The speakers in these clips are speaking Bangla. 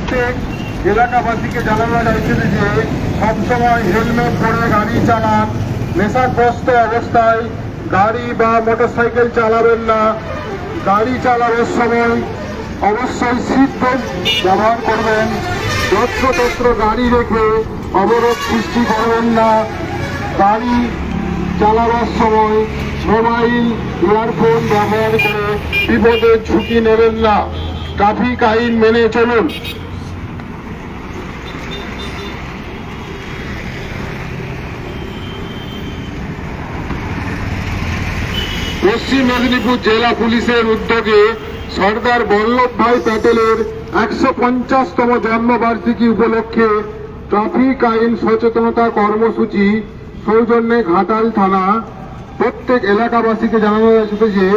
প্রত্যেক এলাকাবাসীকে জানানো যাচ্ছে যে সবসময় হেলমেট পরে গাড়ি চালান, নেশাগ্রস্ত অবস্থায় গাড়ি বা মোটরসাইকেল চালাবেন না। গাড়ি চালানোর সময় অবশ্যই সিট বেল্ট ব্যবহার করবেন। যত্রতত্র গাড়ি রেখে অবরোধ সৃষ্টি করবেন না। গাড়ি চালাবার সময় মোবাইল ইয়ারফোন ব্যবহার করে বিপদের ঝুঁকি নেবেন না। ট্রাফিক আইন মেনে চলুন। পশ্চিম মেদিনীপুর জেলা পুলিশের উদ্যোগে সর্দার বল্লভভাই প্যাটেলের 150তম জন্মবার্ষিকী উপলক্ষে ট্রাফিক আইন সচেতনতা কর্মসূচি সৌজন্যে ঘাটাল থানা প্রত্যেক এলাকাবাসীকে জানানো যাচ্ছে যে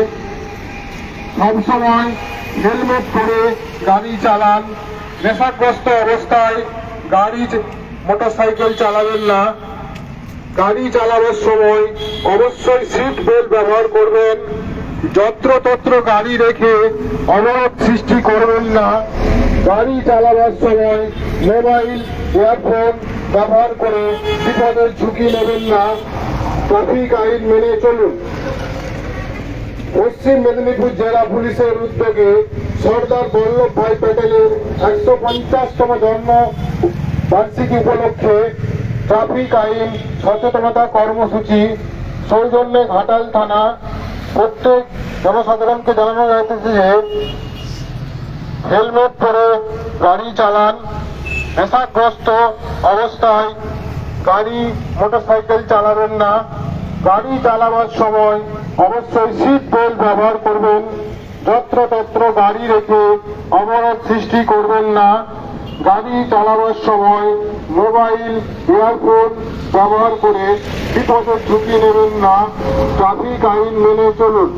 সবসময় হেলমেট পরে গাড়ি চালান, নেশাগ্রস্ত অবস্থায় গাড়ি মোটরসাইকেল চালাবেন না। গাড়ি চালানোর সময় অবশ্যই সিট বেল্ট ব্যবহার করবেন। যত্রতত্র গাড়ি রেখে অবরোধ সৃষ্টি করবেন না। গাড়ি চালাবার সময় মোবাইল ইয়ারফোন ব্যবহার করে বিপদের ঝুঁকি নেবেন না। ট্রাফিক আইন মেনে চলুন। পশ্চিম মেদিনীপুর জেলা পুলিশের উদ্যোগে সর্দার বল্লভভাই প্যাটেলের 150তম জন্মবার্ষিকী উপলক্ষে ট্রাফিক আইন সচেতনতা কর্মসূচি সৌজন্যে ঘাটাল থানা প্রত্যেক জনসাধারণকে জানানো যাচ্ছে যে হেলমেট পরে গাড়ি চালান, নেশাগ্রস্ত অবস্থায় গাড়ি মোটরসাইকেল চালাবেন না। গাড়ি চালাবার সময় অবশ্যই সিট বেল্ট ব্যবহার করবেন। যত্রতত্র গাড়ি রেখে অবরোধ সৃষ্টি করবেন না। গাড়ি চালাবার সময় মোবাইল ইয়ারফোন ব্যবহার করে বিপদের ঝুঁকি নেবেন না। ট্রাফিক আইন মেনে চলুন।